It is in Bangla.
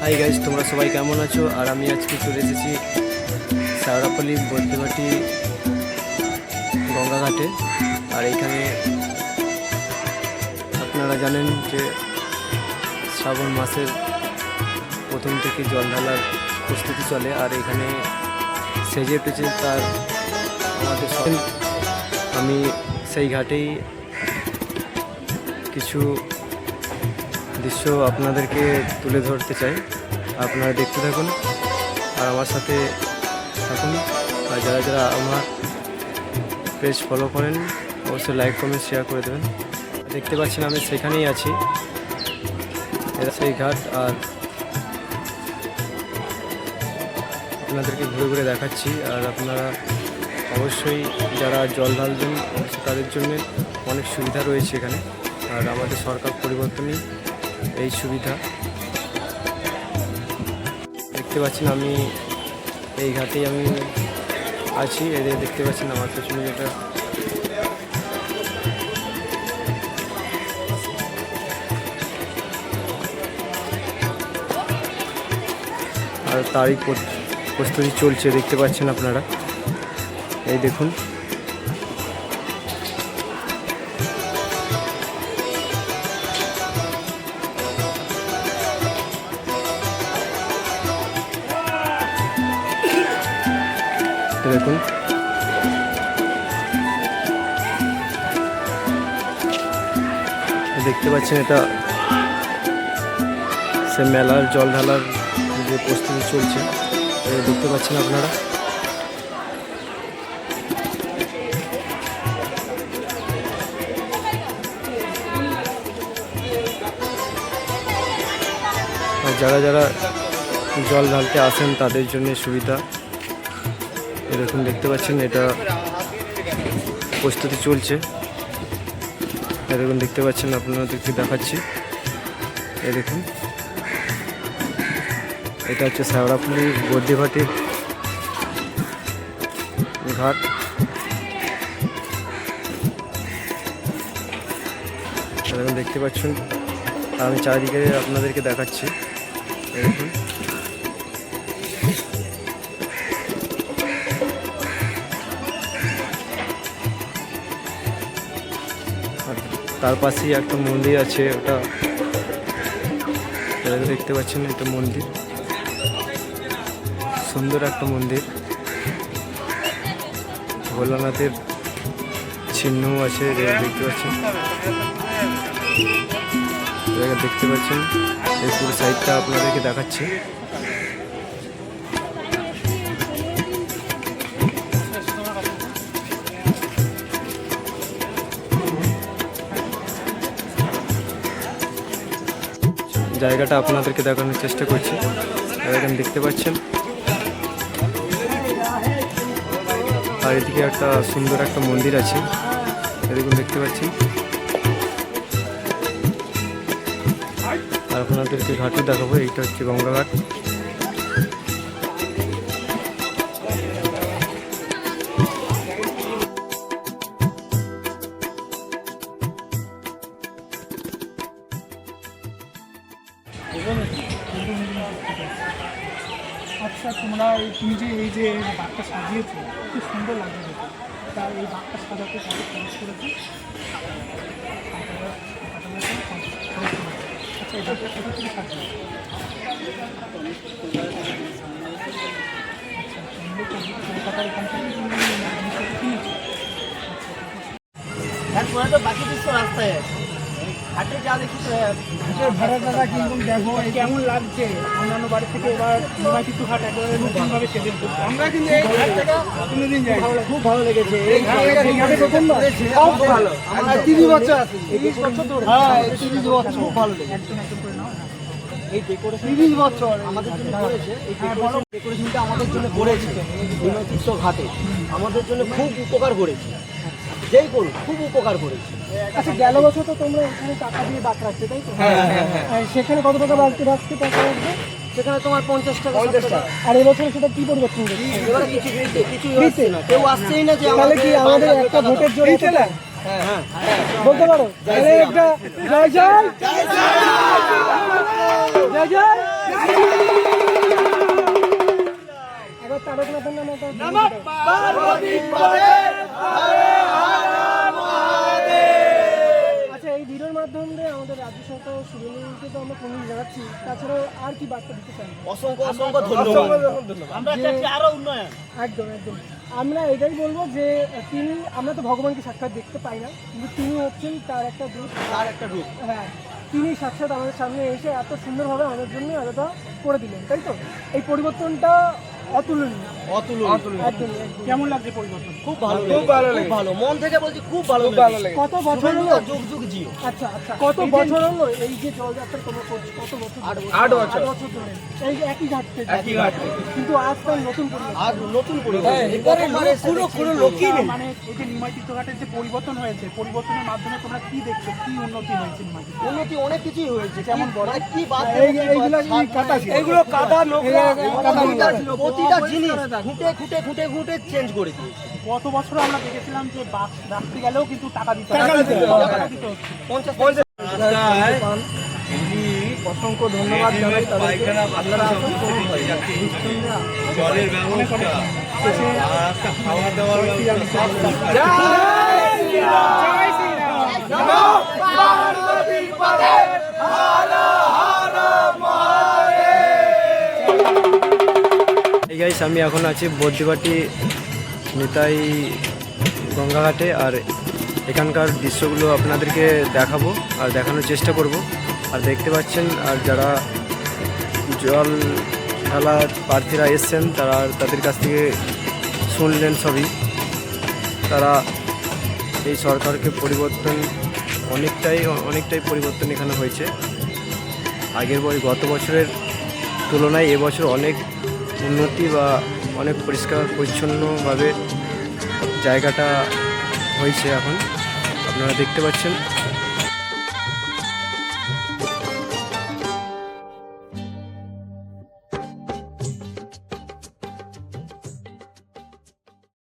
হাই গাইজ, তোমরা সবাই কেমন আছো? আর আমি আজকে চলে এসেছি শেওড়াপালি বদ্রিমাটি গঙ্গাঘাটে। আর এইখানে আপনারা জানেন যে শ্রাবণ মাসের প্রথম থেকে জল ঢালার প্রস্তুতি চলে। আর এখানে সেজে উঠেছে তার আমাদের আমি সেই ঘাটেই কিছু দৃশ্য আপনাদেরকে তুলে ধরতে চাই। আপনারা দেখতে থাকুন আর আমার সাথে থাকুন। আর যারা যারা আমার পেজ ফলো করেন অবশ্যই লাইক কমেন্ট শেয়ার করে দেবেন। দেখতে পাচ্ছেন আমি সেখানেই আছি, এটা সেই ঘাট। আর আপনাদেরকে ঘুরে ঘুরে দেখাচ্ছি। আর আপনারা অবশ্যই যারা জল ঢালবেন তাদের জন্য অনেক সুবিধা রয়েছে এখানে। আর আমাদের সরকার পরিবর্তনই এই সুবিধা। দেখতে পাচ্ছেন আমি এই ঘাটেই আমি আছি। এদের দেখতে পাচ্ছেন আমার পেছনে যেটা আর তারই প্রস্তুতি চলছে, দেখতে পাচ্ছেন আপনারা। এই দেখুন দেখুন দেখতে পাচ্ছেন এটা সে মেলার জল ঢালার যে প্রস্তুতি চলছে দেখতে পাচ্ছেন আপনারা। আর যারা যারা জল ঢালতে আসেন তাদের জন্য সুবিধা। এরকম দেখতে পাচ্ছেন এটা প্রস্তুতি চলছে। এরকম দেখতে পাচ্ছেন, আপনাদেরকে দেখাচ্ছি। এই দেখুন এটা হচ্ছে শেওড়াপালি বদ্রিমাটি ঘাট। এরকম দেখতে পাচ্ছেন। আমি চারিদিকে আপনাদেরকে দেখাচ্ছি। দেখুন তার পাশেই একটা মন্দির আছে, ওটা দেখতে পাচ্ছেন। এটা মন্দির, সুন্দর একটা মন্দির। ভোলানাথের চিহ্ন আছে, দেখতে পাচ্ছেন। দেখতে পাচ্ছেন এই পুরো সাইডটা আপনাদেরকে দেখাচ্ছি। জায়গাটা আপনাদেরকে দেখানোর চেষ্টা করছি। এখানে দেখতে পাচ্ছেন। আর এদিকে একটা সুন্দর একটা মন্দির আছে, এরকম দেখতে পাচ্ছেন। আর আপনাদেরকে ঘাটও দেখাবো। এইটা হচ্ছে গঙ্গাঘাট। আচ্ছা, তুমি যে এই যে বাঘটা সাজিয়েছো খুব সুন্দর লাগছে দেখতে। তা এই বাঘটা সাজাতে কত খরচ করেছে? আচ্ছা, এই বাঘটা কোথা থেকে সাজিয়েছে? কলকাতার এখান থেকে কিনেছো? তো বাকি দৃশ্য রাস্তায় আছে, হাটে যা দেখি ভাড়া টাকা কিরকম দেখো, কেমন লাগছে? অন্যান্য বাড়ি থেকে এবার নিমাইতিত্তু ঘাট একেবারে নতুনভাবে সেজে উঠেছে। আমরা কিন্তু এই ঘাটটাকে কোনোদিন যাই, খুব ভালো লেগেছে। এই ঘাটে প্রথম খুব ভালো, আমরা 30 বছর আছি, 30 বছর ধরে। হ্যাঁ, 30 বছর খুব ভালো লেগেছে। একজন করে নাও। এই ডেকোরেশন 30 বছর আমাদের জন্য করেছে। এই ডেকোরেশনটা আমাদের জন্য করেছে নিমাইতিত্তু ঘাটে, আমাদের জন্য খুব উপকার করেছে। যেই করুন খুব উপকার করেছে। আচ্ছা, গেল বছর তো তোমরা এখানে টাকা দিয়ে বাঘ রাখতে, তাই তো? হ্যাঁ। সেখানে কত টাকা বাড়তে রাখতে টাকা রাখবে? সেখানে তোমার 50 টাকা। আর এবছর সেটা কি পরিবর্তন হয়েছে? এবারে কিছু না, কেউ আসছেই না যে তাহলে কি আমাদের একটা ভোটের জোরে বলতে পারো? একটা জয় জয় জয় জয় এবার তারকনাথের নামে একটা আচ্ছা, এই ভিডিওর মাধ্যমে আমাদের রাজ্য সরকার ও শুভেন্দুকে তো আমরা কমিয়ে জানাচ্ছি, তাছাড়াও আর কি বার্তা দিতে চাই? অসংখ্য অসংখ্য ধন্যবাদ। আমরা চাচ্ছি আরো উন্নয়ন। একদম একদম। আমরা এটাই বলবো যে আমরা তো ভগবানকে সাক্ষাৎ দেখতে পাই না, কিন্তু তিনি হচ্ছেন তার একটা দূত, তার একটা রূপ। হ্যাঁ, তিনি সাক্ষাৎ আমাদের সামনে এসে এত সুন্দরভাবে আমাদের জন্য এতটা করে দিলেন, তাই তো? এই পরিবর্তনটা অতুলনীয়। একদম। কেমন লাগছে পরিবর্তন? খুব ভালো, খুব ভালো, খুব ভালো। মন থেকে বলছি খুব ভালো লাগে। কত বছর হলো? যুগ যুগ জিও। আচ্ছা, কত বছর হলো এই যে জলযাত্রা তোমরা করছো? কত বছর? 8 বছর ধরে এই যে একই ঘাট থেকে। কিন্তু আজ তার নতুন পরিবর্তন। আর নতুন পরিবর্তন। পুরো লোকই নেই। মানে এই যে নিমাই তীর্থঘাটের যে পরিবর্তন হয়েছে, পরিবর্তনের মাধ্যমে তোমরা কি দেখছো? কি উন্নতি হয়েছে নিমাই? উন্নতি অনেক কিছুই হয়েছে। যেমন বড় কি বাদ এইগুলো কাটা ছিল। এগুলো কাদা নোংরা কাদা ছিল। প্রতিটা জিনিস খুঁটে চেঞ্জ করে দিয়েছে। গত বছর আমরা দেখেছিলাম যে বাস রাখতে গেলেও কিন্তু টাকা দিতে অসংখ্য ধন্যবাদ জানাই তাদেরকে। আপনারা আসুন, জলের ব্যবস্থা, রাস্তা, খাওয়া দাওয়ার ব্যবস্থা এই গাইস, আমি এখন আছি বদ্রিবাটি নিতাই গঙ্গাঘাটে, আর এখানকার দৃশ্যগুলো আপনাদেরকে দেখাবো আর দেখানোর চেষ্টা করব। আর দেখতে পাচ্ছেন, আর যারা জল ঢালা প্রার্থীরা এসছেন তাদের কাছ থেকে শুনলেন সবই। তারা এই সরকারকে পরিবর্তন অনেকটাই পরিবর্তন এখানে হয়েছে। গত বছরের তুলনায় এবছর অনেক উন্নতি বা অনেক পরিষ্কার পরিচ্ছন্নভাবে জায়গাটা হয়েছে। এখন আপনারা দেখতে পাচ্ছেন।